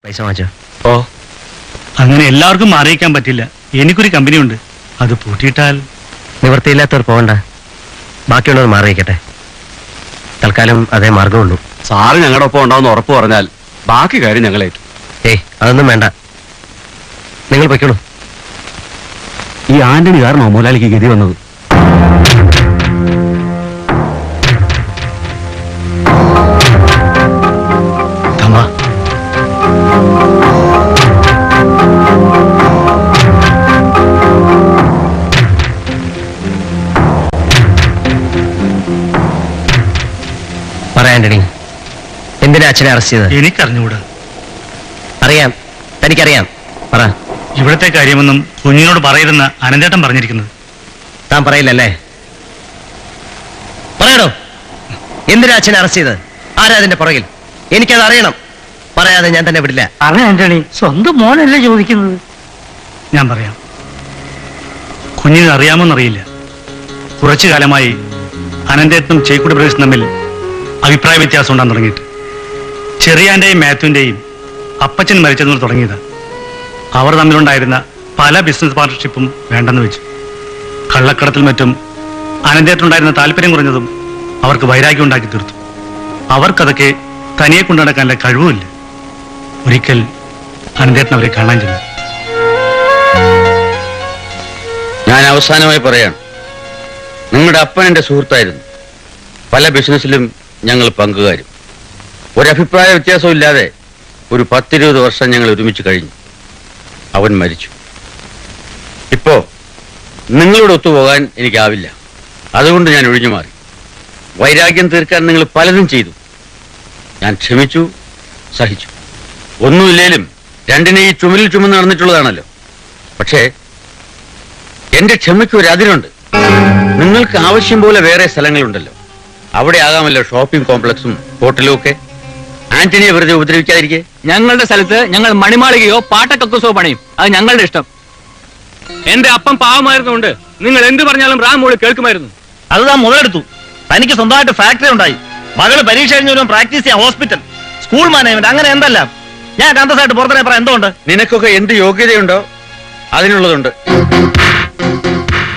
പൈസ വാങ്ങിച്ചോ? ഓ, അങ്ങനെ എല്ലാവർക്കും അറിയിക്കാൻ പറ്റില്ല. എനിക്കൊരു കമ്പനി ഉണ്ട്, അത് പൂട്ടിയിട്ടാൽ. നിവൃത്തിയില്ലാത്തവർ പോകണ്ട, ബാക്കിയുള്ളവർ മാറിയിക്കട്ടെ. തൽക്കാലം അതേ മാർഗമുള്ളൂ. സാറ് ഞങ്ങളുടെ ഒപ്പം ഉണ്ടാവുന്ന ഉറപ്പ് പറഞ്ഞാൽ ബാക്കി കാര്യം ഞങ്ങളേറ്റു. ഏയ്, അതൊന്നും വേണ്ട, നിങ്ങൾ പൊയ്ക്കോളൂ. ഈ ആന്റണി കാരണോ മുതലാളിക്ക് ഗതി വന്നത്? തമ്മാ, പറ ആന്റണി, എന്തിനാ അച്ഛനെ അറസ്റ്റ് ചെയ്തത്? എനിക്കറിഞ്ഞുകൂടാ. അറിയാം, തനിക്കറിയാം, പറ. ഇവിടുത്തെ കാര്യമൊന്നും കുഞ്ഞിനോട് പറയരുതെന്ന് അനന്തേട്ടൻ പറഞ്ഞിരിക്കുന്നത്. താൻ പറയില്ലല്ലേ? പറയണോ, എന്തിനാ അച്ഛനെ അറസ്റ്റ് ചെയ്തത്? ആരാ അതിന്റെ പുറകിൽ? എനിക്കത് അറിയണം. പറയാതെ ഞാൻ തന്നെ വിടില്ല. അതെ ആന്റണി, സ്വന്തം മോനല്ലേ ചോദിക്കുന്നത്. ഞാൻ പറയാം. കുഞ്ഞിന് അറിയാമോന്നറിയില്ല, കുറച്ചു കാലമായി അനന്തേട്ടനും ചേക്കുടി പ്രദേശം തമ്മിൽ അഭിപ്രായ വ്യത്യാസം ഉണ്ടാകാൻ തുടങ്ങിയിട്ട്. ചെറിയാന്റെയും മാത്യുവിന്റെയും അപ്പച്ചൻ മരിച്ചതുകൊണ്ട് തുടങ്ങിയതാ. അവർ തമ്മിലുണ്ടായിരുന്ന പല ബിസിനസ് പാർട്ണർഷിപ്പും വേണ്ടെന്ന് വെച്ചു. കള്ളക്കടത്തിൽ മറ്റും അനന്തേട്ടനുണ്ടായിരുന്ന താല്പര്യം കുറഞ്ഞതും അവർക്ക് വൈരാഗ്യം ഉണ്ടാക്കി തീർത്തു. അവർക്കതൊക്കെ തനിയെ കൊണ്ടു നടക്കാനുള്ള കഴിവുമില്ല. ഒരിക്കൽ അനന്തേട്ടൻ അവരെ കാണാൻ ചെന്നു. ഞാൻ അവസാനമായി പറയാണ്, നിങ്ങളുടെ അപ്പൻ എൻ്റെ സുഹൃത്തായിരുന്നു. പല ബിസിനസ്സിലും ഞങ്ങൾ പങ്കുകാരും. ഒരഭിപ്രായ വ്യത്യാസവും ഇല്ലാതെ ഒരു 10-20 വർഷം ഞങ്ങൾ ഒരുമിച്ച് കഴിഞ്ഞു. അവൻ മരിച്ചു. ഇപ്പോ നിങ്ങളോട് ഒത്തുപോകാൻ എനിക്കാവില്ല. അതുകൊണ്ട് ഞാൻ ഒഴിഞ്ഞു മാറി. വൈരാഗ്യം തീർക്കാൻ നിങ്ങൾ പലതും ചെയ്തു. ഞാൻ ക്ഷമിച്ചു, സഹിച്ചു. ഒന്നുമില്ലേലും രണ്ടിനെ ഈ ചുമലിൽ ചുമന്ന് നടന്നിട്ടുള്ളതാണല്ലോ. പക്ഷേ എന്റെ ക്ഷമയ്ക്ക് ഒരു അതിരുണ്ട്. നിങ്ങൾക്ക് ആവശ്യം പോലെ വേറെ സ്ഥലങ്ങളുണ്ടല്ലോ, അവിടെ ആകാമല്ലോ ഷോപ്പിംഗ് കോംപ്ലക്സും ഹോട്ടലും ഒക്കെ. ആന്റണിയെ വെറുതെ ഉപദ്രവിക്കാതിരിക്കെ. ഞങ്ങളുടെ സ്ഥലത്ത് ഞങ്ങൾ മണിമാളികയോ പാട്ടക്കക്കസോ പണിയും. അത് ഞങ്ങളുടെ ഇഷ്ടം. എന്റെ അപ്പം പാവമായിരുന്നുകൊണ്ട് നിങ്ങൾ എന്ത് പറഞ്ഞാലും റാം മോള് കേൾക്കുമായിരുന്നു. അത് താൻ മുതലെടുത്തു. തനിക്ക് സ്വന്തമായിട്ട് ഫാക്ടറി ഉണ്ടായി. മകള് പരീക്ഷ കഴിഞ്ഞ പ്രാക്ടീസ് ചെയ്യാൻ ഹോസ്പിറ്റൽ, സ്കൂൾ മാനേജ്മെന്റ്, അങ്ങനെ എന്തെല്ലാം. ഞാൻ അന്തസ്സായിട്ട് പുറത്തിനെ പറയാൻ എന്തുകൊണ്ട്? നിനക്കൊക്കെ എന്ത് യോഗ്യതയുണ്ടോ അതിനുള്ളതുണ്ട്.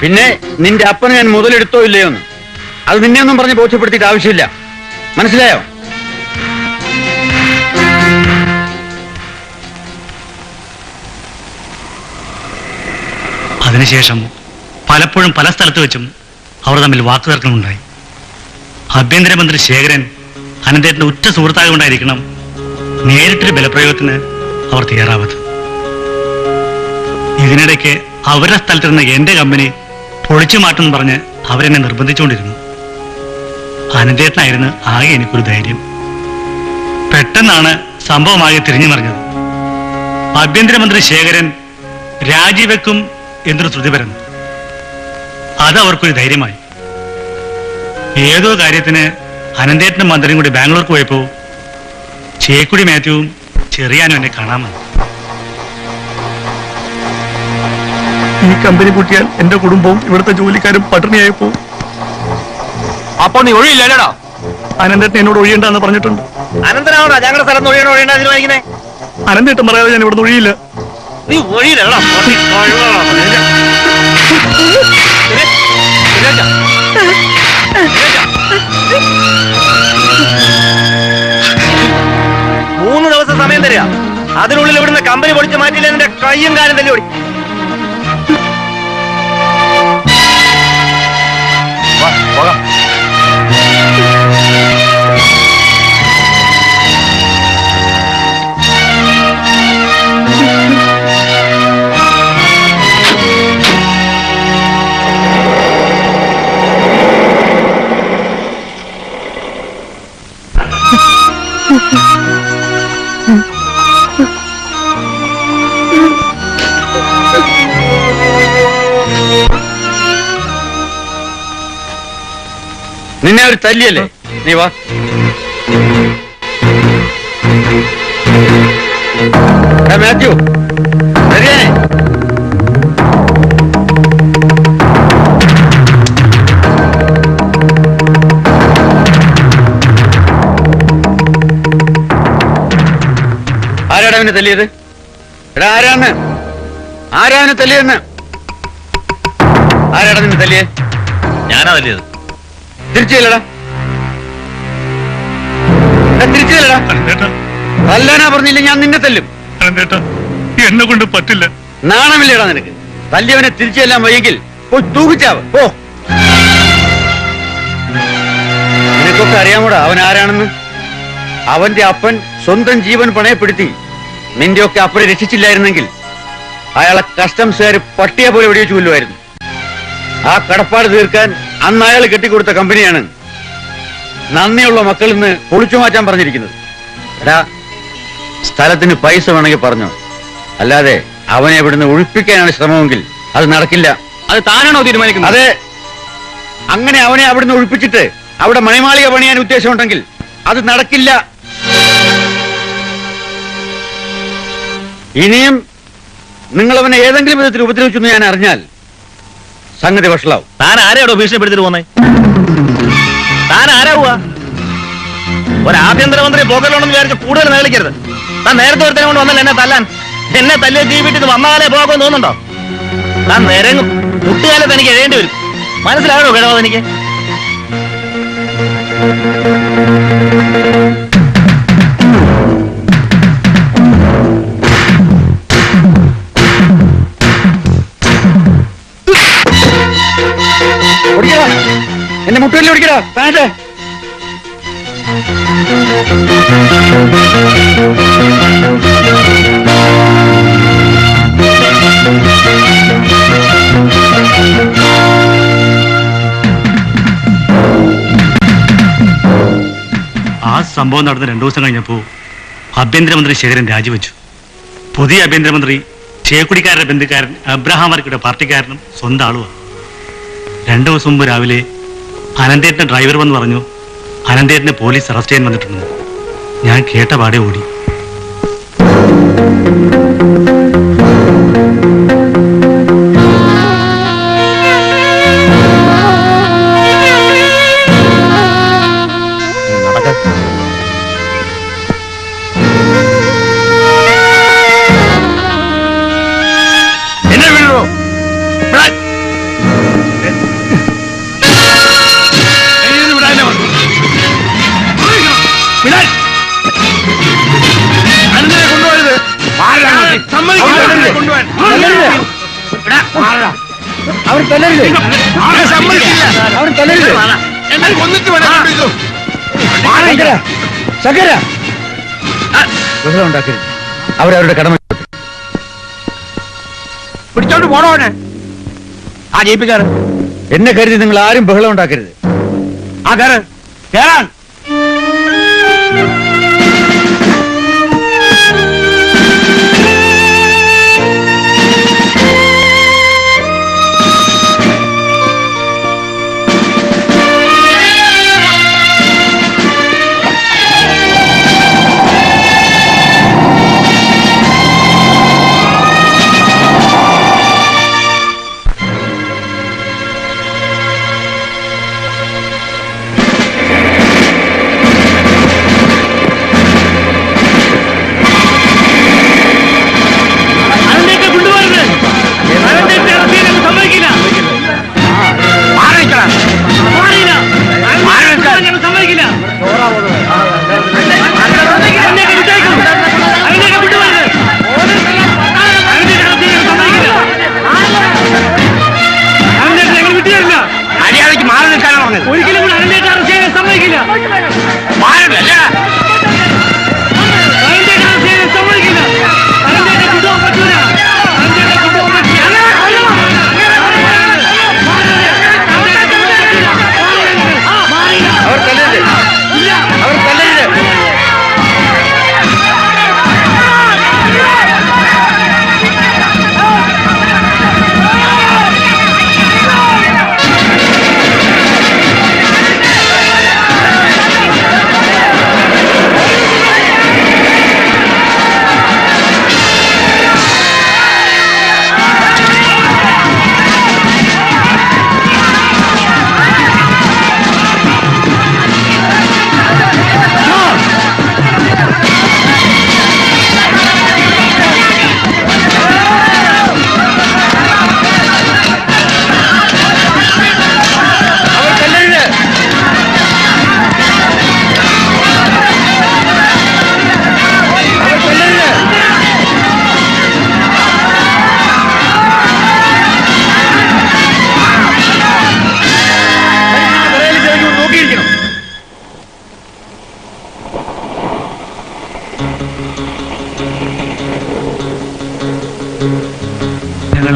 പിന്നെ നിന്റെ അപ്പനെ ഞാൻ മുതലെടുത്തോ ഇല്ലയോ എന്ന് അത് നിന്നെ ഒന്നും പറഞ്ഞ് ബോധ്യപ്പെടുത്തിയിട്ട് ആവശ്യമില്ല. മനസ്സിലായോ? അതിനുശേഷം പലപ്പോഴും പല സ്ഥലത്ത് വെച്ചും അവർ തമ്മിൽ വാക്കുതർക്കമുണ്ടായി. ആഭ്യന്തരമന്ത്രി ശേഖരൻ അനന്തേട്ടന്റെ ഉറ്റ സുഹൃത്തായതുകൊണ്ടായിരിക്കണം നേരിട്ടൊരു ബലപ്രയോഗത്തിന് അവർ തയ്യാറാവത്. ഇതിനിടയ്ക്ക് അവരുടെ സ്ഥലത്തിരുന്ന എന്റെ കമ്പനി പൊളിച്ചു മാറ്റെന്ന് പറഞ്ഞ് അവരെന്നെ നിർബന്ധിച്ചുകൊണ്ടിരുന്നു. അനന്തേട്ടനായിരുന്നു ആകെ എനിക്കൊരു ധൈര്യം. പെട്ടെന്നാണ് സംഭവമാകെ തിരിഞ്ഞു മറിഞ്ഞത്. ആഭ്യന്തരമന്ത്രി ശേഖരൻ രാജിവെക്കും എന്നൊരു ശ്രുതി പരന്നു. അത് അവർക്കൊരു ധൈര്യമായി. ഏതോ കാര്യത്തിന് അനന്തേട്ടനും മന്ത്രിയും കൂടി ബാംഗ്ലൂർക്ക് പോയപ്പോ ചേക്കുടി മാത്യുവും ചെറിയാനും എന്നെ കാണാമെന്ന്. ഈ കമ്പനി പൂട്ടിയാൽ എന്റെ കുടുംബവും ഇവിടുത്തെ ജോലിക്കാരും പട്ടിണിയായി പോകും. അപ്പൊ നീ ഒഴിയില്ലല്ലേടാ? അനന്തേട്ടൻ എന്നോട് ഒഴിയണ്ടെന്ന് പറഞ്ഞിട്ടുണ്ട്. അനന്തനാണോ ഞങ്ങളുടെ സ്ഥലത്ത് ഒഴിയണ്ട തീരുമാനിക്കുന്നേ? അനന്തേട്ടൻ പറയാതെ ഞാൻ ഇവിടെ ഒഴിയില്ല. നീ ഒഴിയില്ലടാ. 3 ദിവസം സമയം തരിക. അതിനുള്ളിൽ ഇവിടുന്ന് കമ്പനി പൊളിച്ച് മാറ്റിയില്ല എന്റെ കയ്യും കാലും തന്നെ ഓടി. പോകാം. നിന്നെ ഒരു തല്ലിയല്ലേ? നീ വാ. മാത്യു, വരികയാണേ. നിന്നെ തല്ലിയത്? എടാ ആരാന്ന്? ആരാണ് തല്ലിയെന്ന്? ആരാടാ നിന്നെ തല്ലിയേ? ഞാനാ തല്ലിയത്. തിരിച്ചു ചെല്ലടാ, തിരിച്ചു ചെല്ലടാ. തല്ലാനാ പറഞ്ഞില്ല, ഞാൻ നിന്നെ തല്ലും. എന്നെ കൊണ്ട് പറ്റില്ല. നാണമില്ലേടാ നിനക്ക്? തല്ലിയവനെ തിരിച്ചു ചെല്ലാൻ വയ്യെങ്കിൽ പോയി തൂക്കിച്ചാവ്. ഓ, നിനക്കൊക്കെ അറിയാമോടാ അവൻ ആരാണെന്ന്? അവന്റെ അപ്പൻ സ്വന്തം ജീവൻ പണയപ്പെടുത്തി നിന്റെയൊക്കെ അപ്പനെ രക്ഷിച്ചില്ലായിരുന്നെങ്കിൽ അയാളെ കസ്റ്റംസുകാർ പട്ടിയെ പോലെ വെടിവെച്ചു കൊല്ലുമായിരുന്നു. ആ കടപ്പാട് തീർക്കാൻ അന്ന് അയാൾ കെട്ടിക്കൊടുത്ത കമ്പനിയാണ് നന്ദിയുള്ള മക്കളിൽ നിന്ന് പൊളിച്ചു മാറ്റാൻ പറഞ്ഞിരിക്കുന്നത്. എടാ, സ്ഥലത്തിന് പൈസ വേണമെങ്കിൽ പറഞ്ഞോ, അല്ലാതെ അവനെ ഇവിടുന്ന് ഒഴിപ്പിക്കാനാണ് ശ്രമമെങ്കിൽ അത് നടക്കില്ല. അത് താനാണോ തീരുമാനിക്കുന്നത്? അതെ, അങ്ങനെ അവനെ അവിടുന്ന് ഒഴിപ്പിച്ചിട്ട് അവിടെ മണിമാളിക പണിയാൻ ഉദ്ദേശമുണ്ടെങ്കിൽ അത് നടക്കില്ല. ഇനിയും നിങ്ങൾ അവനെ ഏതെങ്കിലും വിധത്തിൽ ഉപദ്രവിച്ചെന്ന് ഞാൻ അറിഞ്ഞാൽ സംഗതി വഷളാവും. താൻ ആരെയാടോ ഭീഷണിപ്പെടുത്തിട്ട് പോന്നേ? താൻ ആരാവുക? ഒരു ആഭ്യന്തരമന്ത്രി പോകലോണെന്ന് വിചാരിച്ച് കൂടുതൽ നേളിക്കരുത്. താൻ നേരത്തെ ഒരുത്തനെ കൊണ്ട് വന്നല്ലോ എന്നെ തല്ലാൻ. എന്നെ തല്ലിയ ജീവിട്ട് വന്നാലേ പോകാമെന്ന് തോന്നുന്നുണ്ടോ? താൻ നിരങ്ങും. കുട്ടികാലത്ത് എനിക്ക് എഴേണ്ടി വരും. മനസ്സിലാകണോ കിഴവത് എനിക്ക്? എന്നെ മുട്ടുകല്ലേ ഓടിക്കടാ താഴെ. ആ സംഭവം നടന്ന് 2 ദിവസം കഴിഞ്ഞപ്പോൾ ആഭ്യന്തരമന്ത്രി ശേഖരൻ രാജിവെച്ചു. പുതിയ ആഭ്യന്തരമന്ത്രി ചേക്കുടിക്കാരുടെ ബന്ധുക്കാരൻ അബ്രഹാം വർക്കിയുടെ പാർട്ടിക്കാരനും സ്വന്തം ആളുമാണ്. 2 ദിവസം മുമ്പ് രാവിലെ അനന്തേട്ടന്റെ ഡ്രൈവർ വന്ന് പറഞ്ഞു അനന്തേട്ടനെ പോലീസ് അറസ്റ്റ് ചെയ്യാൻ വന്നിട്ടുണ്ട്. ഞാൻ കേട്ട പാടെ ഓടി. അവർ തല്ലരുത്, അവർ തല്ലരുത്. ശങ്കര, ബഹളം ഉണ്ടാക്കരുത്. അവരവരുടെ കടമ പിടിച്ചോണ്ട് പോണോനെ. ആ ജയിപ്പിക്കാറ് എന്നെ കരുതി നിങ്ങൾ ആരും ബഹളം ഉണ്ടാക്കരുത്. ആ കയറ് കേറാൻ.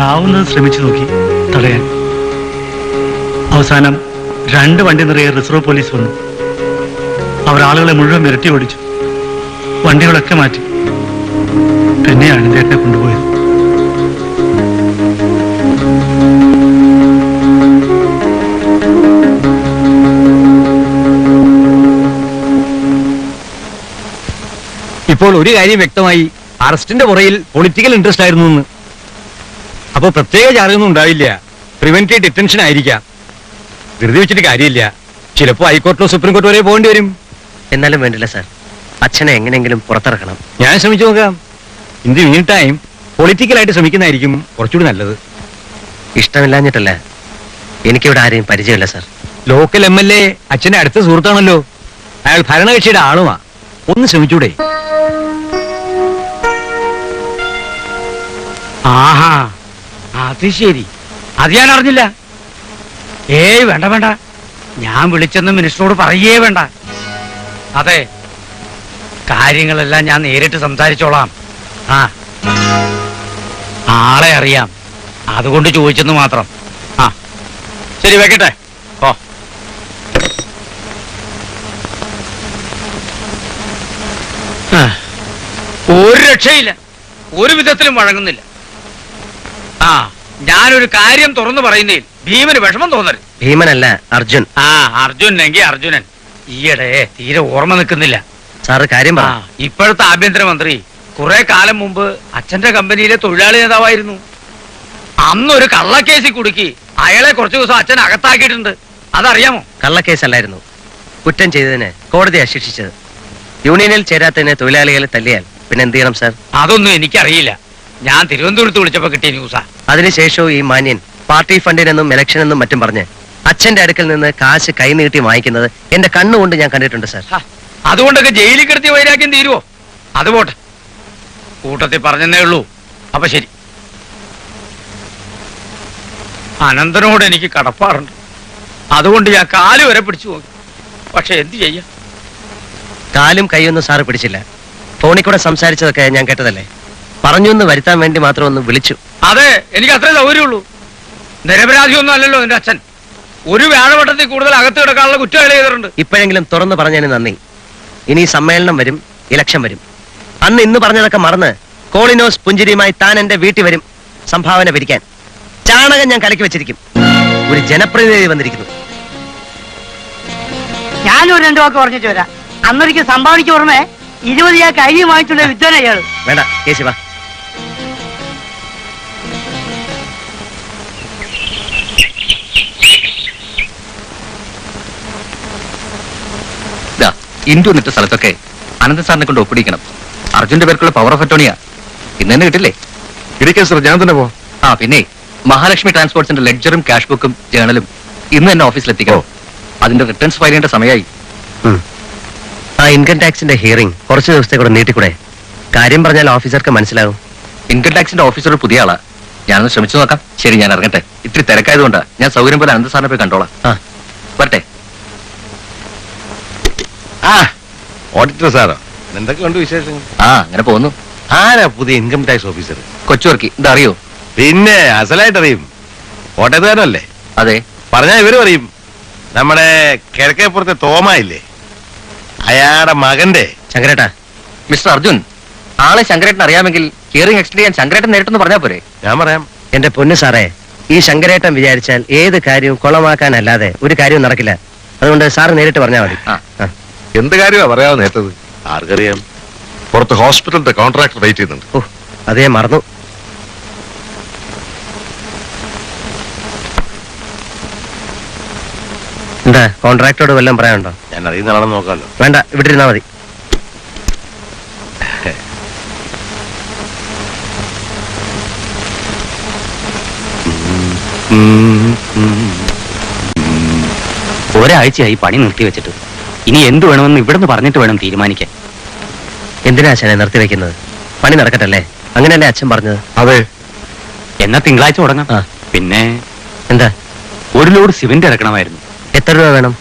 ആവുന്നത് ശ്രമിച്ചു നോക്കി തടയാൻ. അവസാനം 2 വണ്ടി നിറയെ റിസർവ് പോലീസ് വന്നു. അവർ ആളുകളെ മുഴുവൻ വിരട്ടി ഓടിച്ചു. വണ്ടികളൊക്കെ മാറ്റി. പിന്നെ അനന്തേട്ടനെ കൊണ്ടുപോയത്. ഇപ്പോൾ ഒരു കാര്യം വ്യക്തമായി, അറസ്റ്റിന്റെ പുറയിൽ പൊളിറ്റിക്കൽ ഇൻട്രസ്റ്റ് ആയിരുന്നു എന്ന്. അപ്പൊ പ്രത്യേക ചാർജൊന്നും ഉണ്ടാവില്ല, പ്രിവെന്റീവ് ഡിറ്റൻഷൻ ആയിരിക്കാം. ധൃതി വെച്ചിട്ട് കാര്യമില്ല, ചിലപ്പോ ഹൈക്കോർട്ടിലോ സുപ്രീം കോർട്ട് വരെ പോകേണ്ടി വരും. എന്നാലും വേണ്ടില്ല സാർ, അച്ഛനെ എങ്ങനെയെങ്കിലും പുറത്തിറക്കണം. ഞാൻ ശ്രമിച്ചു നോക്കാം. ഇൻ ദി മീൻ ടൈം പൊളിറ്റിക്കലായിട്ട് ശ്രമിക്കുന്നതായിരിക്കും കുറച്ചുകൂടി നല്ലത്. ഇഷ്ടമില്ലാഞ്ഞിട്ടല്ല, എനിക്കിവിടെ ആരെയും പരിചയമില്ല സാർ. ലോക്കൽ MLA അച്ഛന്റെ അടുത്ത സുഹൃത്താണല്ലോ. അയാൾ ഭരണകക്ഷിയുടെ ആളുമാ. ഒന്ന് ശ്രമിച്ചൂടെ? ആഹാ, അത് ശരി. അത് ഞാൻ അറിഞ്ഞില്ല. ഏയ് വേണ്ട വേണ്ട, ഞാൻ വിളിച്ചെന്ന് മിനിസ്റ്ററോട് പറയേ വേണ്ട. അതെ, കാര്യങ്ങളെല്ലാം ഞാൻ നേരിട്ട് സംസാരിച്ചോളാം. ആ, ആളെ അറിയാം, അതുകൊണ്ട് ചോദിച്ചെന്ന് മാത്രം. ആ ശരി, വെക്കട്ടെ. ഓ, ഒരു രക്ഷയില്ല, ഒരു വിധത്തിലും വഴങ്ങുന്നില്ല. ആ, ഞാനൊരു കാര്യം തുറന്നു പറയുന്നതിൽ ഭീമന് വിഷമം തോന്നരുത്. ഭീമനല്ല, അർജുൻ. ആ, അർജുനെങ്കിൽ അർജുനൻ. ഈയിടെ തീരെ ഓർമ്മ നിൽക്കുന്നില്ല. സാറ് കാര്യം പറ. ഇപ്പോഴത്തെ ആഭ്യന്തരമന്ത്രി കുറെ കാലം മുമ്പ് അച്ഛന്റെ കമ്പനിയിലെ തൊഴിലാളി നേതാവായിരുന്നു. അന്നൊരു കള്ളക്കേസിൽ കുടുക്കി അയാളെ കുറച്ചു ദിവസം അച്ഛൻ അകത്താക്കിയിട്ടുണ്ട്. അതറിയാമോ? കള്ളക്കേസല്ലായിരുന്നു, കുറ്റം ചെയ്തതിന് കോടതിയാണ് ശിക്ഷിച്ചത്. യൂണിയനിൽ ചേരാത്തതിന് തൊഴിലാളികളെ തല്ലിയാൽ പിന്നെ എന്ത് ചെയ്യണം സാർ? അതൊന്നും എനിക്കറിയില്ല. ഞാൻ തിരുവനന്തപുരത്ത് വിളിച്ചപ്പോ കിട്ടിയ ന്യൂസാ. അതിനുശേഷവും ഈ മാന്യൻ പാർട്ടി ഫണ്ടിനെന്നും ഇലക്ഷനെന്നും മറ്റും പറഞ്ഞ് അച്ഛന്റെ അടുക്കൽ നിന്ന് കാശ് കൈനീട്ടി വാങ്ങിക്കുന്നത് എന്റെ കണ്ണുകൊണ്ട് ഞാൻ കണ്ടിട്ടുണ്ട് സാർ. അതുകൊണ്ടൊക്കെ ജയിലിൽ കിടത്തിയ വൈരാഗ്യം തീരുവോ? അത് പോട്ടെ, കൂട്ടത്തിൽ പറഞ്ഞെന്നേ ഉള്ളൂ. അപ്പൊ ശരി, അനന്തനോട് എനിക്ക് കടപ്പാടുണ്ട്. അതുകൊണ്ട് ഞാൻ കാല് വരെ പിടിച്ചു നോക്കി. പക്ഷെ എന്ത് ചെയ്യാം? കാലും കൈയൊന്നും സാറ് പിടിച്ചില്ല. ഫോണിൽ കൂടെ സംസാരിച്ചതൊക്കെ ഞാൻ കേട്ടതല്ലേ. പറഞ്ഞു എന്ന് വരുത്താൻ വേണ്ടി മാത്രം ഒന്ന് വിളിച്ചു. അതെ, എനിക്ക് അത്രേ സൗകര്യമുള്ളൂ. നിരപരാധിയൊന്നും അല്ലല്ലോ എന്റെ അച്ഛൻ. ഒരു വ്യാഴവട്ടത്തിൽ കൂടുതൽ അകത്ത് കിടക്കാനുള്ള കുറ്റം ചെയ്തിട്ടുണ്ട്. ഇപ്പോഴെങ്കിലും തുറന്നു പറഞ്ഞതിന് നന്ദി. ഇനി സമ്മേളനം വരും, ഇലക്ഷൻ വരും. അന്ന് ഇന്ന് പറഞ്ഞതൊക്കെ മറന്ന് കോളിനോസ് പുഞ്ചിരിയുമായി താൻ എന്റെ വീട്ടിൽ വരും സംഭാവന പിരിക്കാൻ. ചാണകം ഞാൻ കലക്കി വെച്ചിരിക്കും. ഒരു ജനപ്രതിനിധി വന്നിരിക്കുന്നു. ഞാനൊരു 2 വാക്ക് പറഞ്ഞിട്ട് വരാം. അന്നൊരിക്കൽ സംഭാവനയ്ക്ക് പുറമെ 20 ചാക്ക് അരി വാങ്ങിച്ചുള്ള വിദ്വാന അയാള്. വേണ്ട കേശി വാ. ഇന്ത്യ എന്നിട്ട സ്ഥലത്തൊക്കെ അനന്ത സാറിനെ കൊണ്ട് ഒപ്പിടിക്കണം. അർജുന്റെ പേർക്കുള്ള പവർ ഓഫ് അറ്റോണിയാ. ഇന്ന് തന്നെ കിട്ടില്ലേ? ഇരിക്കാൻ സർ, ഞാൻ തന്നെ പോ. ആ, പിന്നെ മഹാലക്ഷ്മി ട്രാൻസ്പോർട്സിന്റെ ലെഡ്ജറും ക്യാഷ് ബുക്കും ജേണലും ഇന്ന് തന്നെ ഓഫീസിലെത്തിക്കണം. അതിന്റെ റിട്ടേൺസ് ഫയൽ ചെയ്യേണ്ട സമയമായി. ആ ഇൻകം ടാക്സിന്റെ ഹിയറിംഗ് കുറച്ച് ദിവസത്തെ കൂടെ നീട്ടിക്കൂടെ? കാര്യം പറഞ്ഞാൽ ഓഫീസർക്ക് മനസ്സിലാവും. ഇൻകം ടാക്സിന്റെ ഓഫീസർ പുതിയ ആളാ. ഞാനൊന്ന് ശ്രമിച്ചു നോക്കാം. ശരി, ഞാൻ ഇറങ്ങട്ടെ. ഇത്തിരി തിരക്കായതുകൊണ്ടാ. ഞാൻ സൗകര്യം പോലെ അനന്ത സാറിനെ പോയി കണ്ടോളാം. വരട്ടെ. ഓഡിറ്റർ സാറോ, എന്തൊക്കെയുണ്ട് വിശേഷങ്ങൾ? അങ്ങനെ പോകുന്നു. ആരാ പുതിയ ഇൻകം ടാക്സ് ഓഫീസർ? കൊച്ചുവർക്കി, ഇതാ അറിയോ? പിന്നെ അസലായിട്ട് അറിയും. കോട്ടയത്തുകാരനല്ലേ? അതെ. പറഞ്ഞാൽ ഇവരും അറിയും. നമ്മുടെ കിഴക്കേപ്പുറത്തെ തോമയില്ലേ, അയാളുടെ മകന്റെ. ശങ്കരേട്ടാ. മിസ്റ്റർ അർജുൻ, ആളെ ശങ്കരേട്ടൻ അറിയാമെങ്കിൽ ഹിയറിംഗ് എക്സ്റ്റെൻഡ് ചെയ്യാൻ ശങ്കരേട്ടൻ നേരിട്ടെന്ന് പറഞ്ഞാൽ പോരെ? ഞാൻ പറയാം. എന്റെ പൊന്നു സാറേ, ഈ ശങ്കരേട്ടൻ വിചാരിച്ചാൽ ഏത് കാര്യവും കുളമാക്കാനല്ലാതെ ഒരു കാര്യവും നടക്കില്ല. അതുകൊണ്ട് സാറ് നേരിട്ട് പറഞ്ഞാൽ മതി. എന്ത് കാര്യമാ പറയാതെ നേട്ടത്? ആർക്കറിയാം. പുറത്ത് ഹോസ്പിറ്റലിന്റെ കോൺട്രാക്ടർ വെയിറ്റ് ചെയ്യുന്നുണ്ട്. ഓ, അതേ മറന്നു. എന്താ കോൺട്രാക്ടറോട് വല്ലതും പറയാനുണ്ടോ? ഞാൻ അറിയുന്ന ആളെന്ന് നോക്കാമല്ലോ. വേണ്ട, ഇവിടെ ഇരുന്നാ മതി. ഒരാഴ്ചയായി പണി നിർത്തിവെച്ചിട്ട് ഇനി എന്ത് വേണമെന്ന് ഇവിടുന്ന് പറഞ്ഞിട്ട് വേണം തീരുമാനിക്കാൻ. എന്തിനാ അച്ഛനെ നിർത്തിവെക്കുന്നത്? പണി നടക്കട്ടല്ലേ? അങ്ങനെയല്ലേ അച്ഛൻ പറഞ്ഞത്? അതെ. എന്നാ തിങ്കളാഴ്ച തുടങ്ങാം. പിന്നെ എന്താ? ഒരു ലോഡ് സിമന്റ് ഇറക്കണമായിരുന്നു. എത്ര രൂപ വേണം?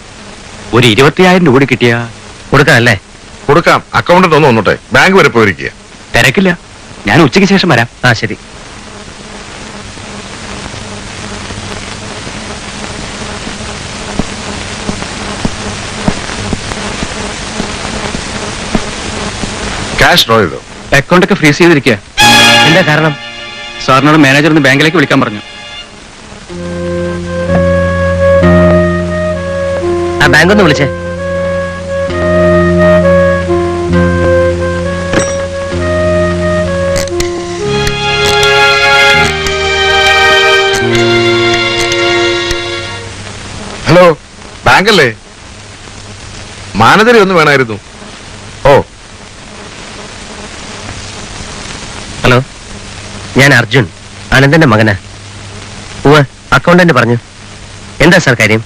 ഒരു 20,000 രൂപ കിട്ടിയാ കൊടുക്കാം അല്ലേ? കൊടുക്കാം. അക്കൗണ്ടന്റ് ഒന്ന് വന്നോട്ടെ, ബാങ്ക് വരെ പോയിരിക്കുക. തിരക്കില്ല, ഞാൻ ഉച്ചയ്ക്ക് ശേഷം വരാം. ആ ശരി. ക്യാഷ് ഡ്രോ ചെയ്തോ? അക്കൗണ്ട് ഒക്കെ ഫ്രീസ് ചെയ്തിരിക്കുക. എന്താ കാരണം? സാറിനോട് മാനേജർ ഒന്ന് ബാങ്കിലേക്ക് വിളിക്കാൻ പറഞ്ഞു. ആ ബാങ്ക് ഒന്ന് വിളിച്ചേ. ഹലോ, ബാങ്കല്ലേ? മാനേജരെ ഒന്ന് വേണമായിരുന്നു. ഓ, ഹലോ, ഞാൻ അർജുൻ, അനന്തന്റെ മകനാ. ഉവ്വ്, അക്കൗണ്ടന്റ് പറഞ്ഞു. എന്താ സാർ കാര്യം?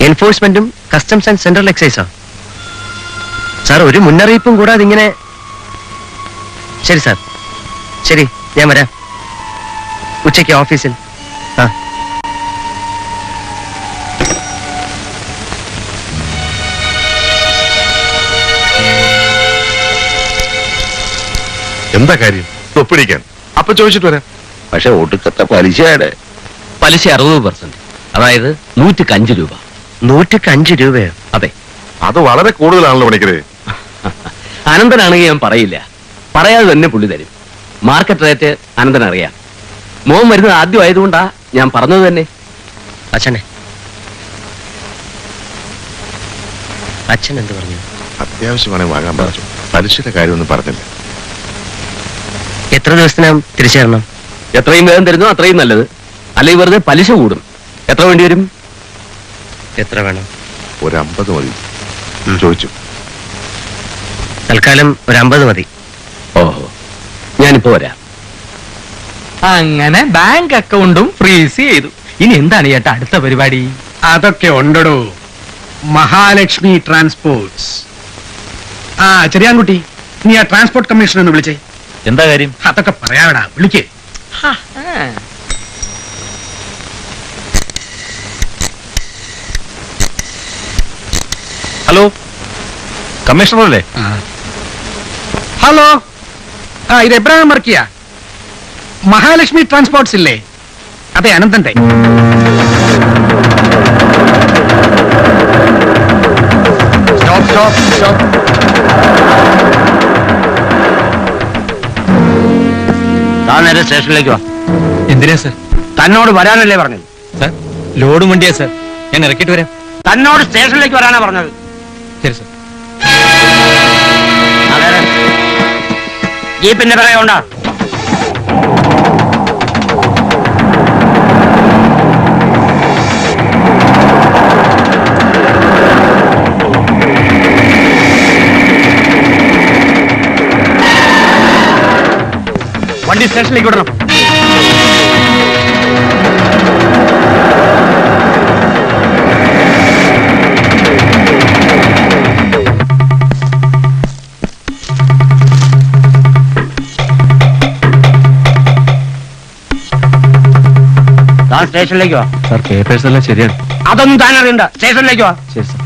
എൻഫോഴ്സ്മെന്റും കസ്റ്റംസ് ആൻഡ് സെൻട്രൽ എക്സൈസോ? സാർ, ഒരു മുന്നറിയിപ്പും കൂടാതെ ഇങ്ങനെ... ശരി സാർ, ശരി, ഞാൻ വരാം. ഉച്ചയ്ക്ക് ഓഫീസിൽ. ആ, എന്താ കാര്യം? ഒപ്പിടിക്കാൻ. അപ്പൊ ചോദിച്ചിട്ട് വരാം. പക്ഷെ ഒടുക്കത്തെ പലിശയുടെ പലിശ 60%. അതായത് 105 രൂപ. 105 രൂപയോ? അതെ. അത് വളരെ കൂടുതലാണല്ലോ പണിക്കരെ. അനന്തനാണെങ്കിൽ ഞാൻ പറയില്ല, പറയാതെ തന്നെ പുള്ളി തരും. മാർക്കറ്റ് റേറ്റ് അനന്തൻ അറിയാം. മോൻ വരുന്നത് ആദ്യം ആയതുകൊണ്ടാ ഞാൻ പറഞ്ഞത് തന്നെ. അച്ഛനെ, അച്ഛൻ എന്ത് പറഞ്ഞു? അത്യാവശ്യമാണെങ്കിൽ വാങ്ങാൻ പറഞ്ഞു. പലിശയുടെ കാര്യമൊന്നും പറഞ്ഞില്ല. എത്ര ദിവസത്തിനകം തിരിച്ചു തരണം? എത്രയും വേഗം തരുന്നോ അത്രയും നല്ലത്. അല്ലെങ്കിൽ വെറുതെ പലിശ കൂടും. എത്ര വേണ്ടി വരും? എത്ര വേണം? ഒരു 50 മതി. ചോദിച്ചു. തൽക്കാലം ഒരു 50 മതി. ഓഹോ, ഞാനിപ്പോ വരാം. അങ്ങനെ ബാങ്ക് അക്കൗണ്ടും ഫ്രീസ് ചെയ്തു. ഇനി എന്താണ് ചേട്ടാ അടുത്ത പരിപാടി? അതൊക്കെ ഉണ്ടോ. മഹാലക്ഷ്മി ട്രാൻസ്പോർട്ട്സ്. ആ ചെറിയാൻകുട്ടി, നീ ആ ട്രാൻസ്പോർട്ട് കമ്മീഷൻ ഒന്ന് വിളിച്ചേ. എന്താ കാര്യം? അതൊക്കെ പറയാടാ, വിളിക്കേ. ഹലോ, കമ്മീഷണർ അല്ലേ? ഹലോ, ആ ഇത് എബ്രാഹിം വർക്കിയ. മഹാലക്ഷ്മി ട്രാൻസ്പോർട്ട്സ് ഇല്ലേ? അതെ, അനന്തന്റെ. Stop stop stop. താൻ നേരെ സ്റ്റേഷനിലേക്ക് വാ. എന്തിനാ സർ? തന്നോട് വരാനല്ലേ പറഞ്ഞത്? സാർ, ലോഡ് വണ്ടിയാ സാർ, ഞാൻ ഇറക്കിയിട്ട് വരാം. തന്നോട് സ്റ്റേഷനിലേക്ക് വരാനാ പറഞ്ഞത്. ശരി സാർ. ജീപ്പിന്റെ പിറകെ ഉണ്ടാ. വണ്ടി സ്റ്റേഷനിലേക്ക് വിടണം. താൻ സ്റ്റേഷനിലേക്ക് വാ. സാർ, പേപ്പേഴ്സ് എല്ലാം ശരിയാണ്. അതൊന്നും താൻ അറിയണ്ട. സ്റ്റേഷനിലേക്ക് വാ. ശരി സാർ.